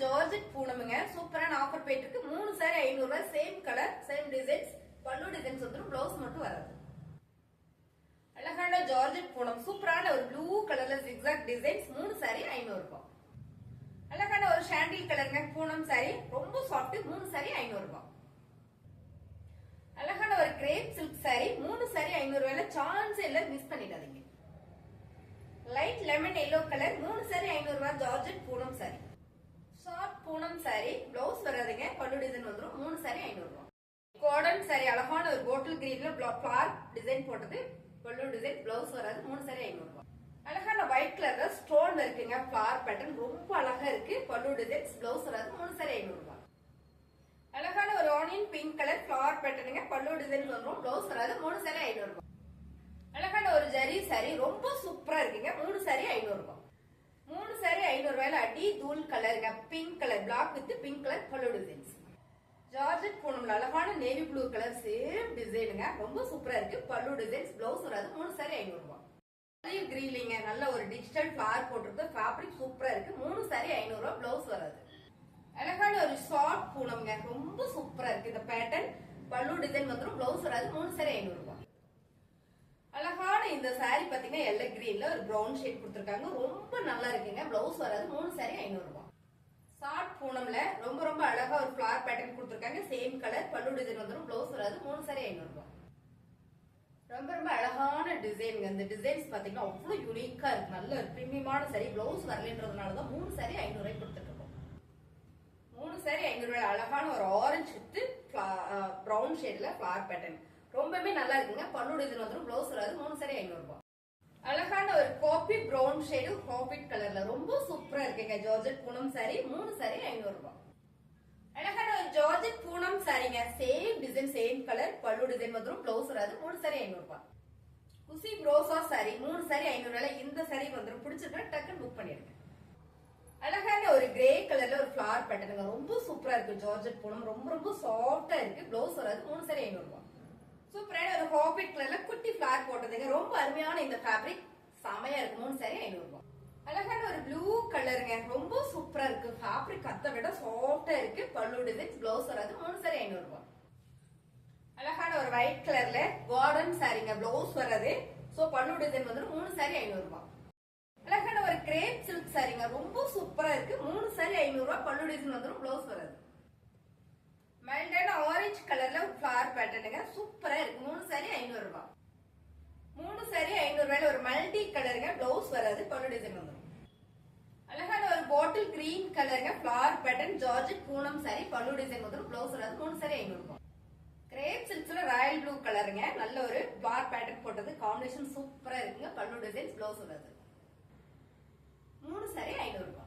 Georgette பூனமுங்க சூப்பரான offer போயிட்டு இருக்கு. 3 சாரி 500 ரூபாய். Same colour same designs. பல்லு டிசைன்ஸ் வந்துரும். ப்ளவுஸ் மட்டும் வராது. அழகான ஜார்ஜெட் பூனம் சூப்பரான ஒரு ப்ளூ கலர்ல ஜிக்ஸாக் டிசைன்ஸ். 3 சாரி 500 ரூபாய். அழகான ஒரு சாண்டில் கலருங்க பூனம் சாரி ரொம்ப சாஃப்ட். 3 சாரி 500 ரூபாய். அழகான ஒரு கிரேப் சில்க் சாரி 3 சாரி 500 ரூபாயில சான்ஸ் இல்ல, மிஸ் பண்ணிடாதீங்க. Light lemon yellow colour 3 sorry 500 ரூபாய். Georgette Poonam sorry short Poonam sorry blouse வராதுங்க. பல்லு டிசைன் வந்துரும். 3 சாரி 500 ரூபாய். காட்டன் சாரி அழகான ஒரு பாட்டில் கிரீன்ல ஃபிளவர் டிசைன் போட்டது. பல்லு டிசைன் ப்ளவுஸ் வராது. 3 சாரி 500 ரூபாய். அழகான ஒயிட் கலர்ல ஸ்டோன் இருக்குங்க. ஃபிளவர் பேட்டர்ன் ரொம்ப அழகா இருக்கு. பல்லு டிசைன்ஸ் ப்ளவுஸ் வராது. 3 சாரி 500 ரூபாய். அழகான ஒரு ஆனியன் பிங்க் கலர் ஃபிளவர் பேட்டர்னுங்க. பல்லு டிசைன் வந்துரும். ப்ளவுஸ் வராது. 3 சாரி 500 ரூபாய். அழகான ஒரு ஜரி சாரி ரொம்ப சூப்பரா இருக்குங்க. 3 சாரி 500 ரூபாய். 3 சாரி 500 ரூபாயில அடி தூள் கலருங்க. Pink colour black with pink colour pallu designs. Georgette பூனம்ல அழகான நேவி ப்ளூ கலர் சேம் டிசைனுங்க. ரொம்ப சூப்பரா இருக்கு. பல்லு டிசைன்ஸ் ப்ளவுஸ் வராது. 3 சாரி 500 ரூபாய். கிரீலிங்க நல்ல ஒரு டிஜிட்டல் ஃபிளவர் போட்டிருக்கு. ஃபேப்ரிக் சூப்பரா இருக்கு. 3 சாரி 500 ரூபாய். ப்ளவுஸ் வராது. அழகான ஒரு ஷார்ட் பூனம்ங்க ரொம்ப சூப்பரா இருக்கு. இந்த பேட்டர்ன் பல்லு டிசைன் வந்துரும். ப்ளவுஸ் வராது. 3 சாரி 500 ரூபாய். அழகான இந்த சாரி பாத்தீங்கன்னா எல்லோ கிரீன்ல ஒரு பிரவுன் ஷேட் கொடுத்திருக்காங்க. ரொம்ப நல்லா இருக்குங்க. ப்ளவுஸ் வராது. 3 சாரி 500 ரூபாய். ஷார்ட் பூனம்ல ரொம்ப ரொம்ப அழகா ஒரு ஃபிளவர் பேட்டர்ன் கொடுத்திருக்காங்க. சேம் கலர் பல்லு டிசைன் வந்துரும். ப்ளவுஸ் வராது. 3 சாரி 500 ரூபாய். ரொம்ப ரொம்ப அழகான டிசைனுங்க. இந்த டிசைன்ஸ் பாத்தீங்கன்னா அவ்வளவு யூனிக்கா இருக்கு. நல்ல ஒரு பிரீமியமான சாரி. ப்ளவுஸ் வரலன்றதுனாலதான் 3 சாரி 500 ரூபாய் கொடுத்துட்டு இருக்கோம். 3 சாரி 500 ரூபாய். அழகான ஒரு ஆரஞ்சு வித் பிரவுன் ஷேட்ல ஃபிளவர் பேட்டர்ன் ரொம்பவே நல்லா இருக்குங்க. பல்லு டிசைன் வந்துரும். ப்ளவுஸ் வராது. 3 சாரி 500 ரூபாய். அழகான ஒரு காபி பிரவுன் ஷேடு காபிட் கலர்ல ரொம்ப சூப்பரா இருக்குங்க. ஜார்ஜெட் பூனம் சாரி 3 சாரி 500 ரூபாய். அழகான ஒரு ஜார்ஜெட் பூனம் சாரிங்க. சேம் டிசைன் சேம் கலர் பல்லு டிசைன் வந்துரும். ப்ளவுஸ் வராது. 3 சாரி 500 ரூபாய். குசி ப்ரோசா சாரி 3 சாரி 500 ரூபாயில இந்த சாரி வந்துரும். பிடிச்சிருக்கா டக்குன்னு புக் பண்ணிருங்க. அழகான ஒரு கிரே கலர்ல ஒரு ஃபிளவர் பேட்டர்னுங்க. ரொம்ப சூப்பரா இருக்கு. ஜார்ஜெட் பூனம் ரொம்ப ரொம்ப சாஃப்டா இருக்கு. ப்ளவுஸ் வராது. 3 சாரி 500 ரூபாய். சூப்பரான ஒரு காபிட் கலர்ல குட்டி ஃபிளவர் போட்டதுங்க. ரொம்ப அருமையான இந்த ஃபேப்ரிக் செமையா இருக்கு. 3 சாரி 500 ரூபாய். அழகான ஒரு ப்ளூ கலருங்க. ரொம்ப சூப்பரா இருக்கு. ஃபேப்ரிக் அதை விட சாஃப்டா இருக்கு. பல்லு டிசைன்ஸ் ப்ளவுஸ் வராது. 3 சாரி 500 ரூபாய். அழகான ஒரு ஒயிட் கலர்ல கார்டன் சாரிங்க. ப்ளவுஸ் வராது. சோ பல்லு டிசைன் வந்து 3 சாரி 500 ரூபாய். அழகான ஒரு கிரேப் சில்க் சாரிங்க. ரொம்ப சூப்பரா இருக்கு. 3 சாரி 500 ரூபாய். பல்லு டிசைன் வந்துரும். ப்ளவுஸ் வராது. மைல்டான ஆரஞ்சு கலர்ல ஒரு ஃபிளவர் பேட்டர்னுங்க. சூப்பரா இருக்கு. 3 சாரி 500 ரூபாய். 3 சாரி 500 ரூபாயில ஒரு மல்டி கலருங்க. ப்ளவுஸ் வராது. பல்லு டிசைன் வந்துரும். அழகான ஒரு பாட்டில் கிரீன் கலருங்க. Flower pattern georgette Poonam sorry பல்லு டிசைன் வந்துரும். ப்ளவுஸ் வராது. 3 சாரி 500 ரூபாய். கிரேப் சில்க்ஸ்ல ராயல் ப்ளூ கலருங்க. நல்ல ஒரு ஃபிளவர் பேட்டர்ன் போட்டது. காம்பினேஷன் சூப்பரா இருக்குங்க. பல்லு டிசைன்ஸ் ப்ளவுஸ் வராது. 3 சாரி 500 ரூபாய்.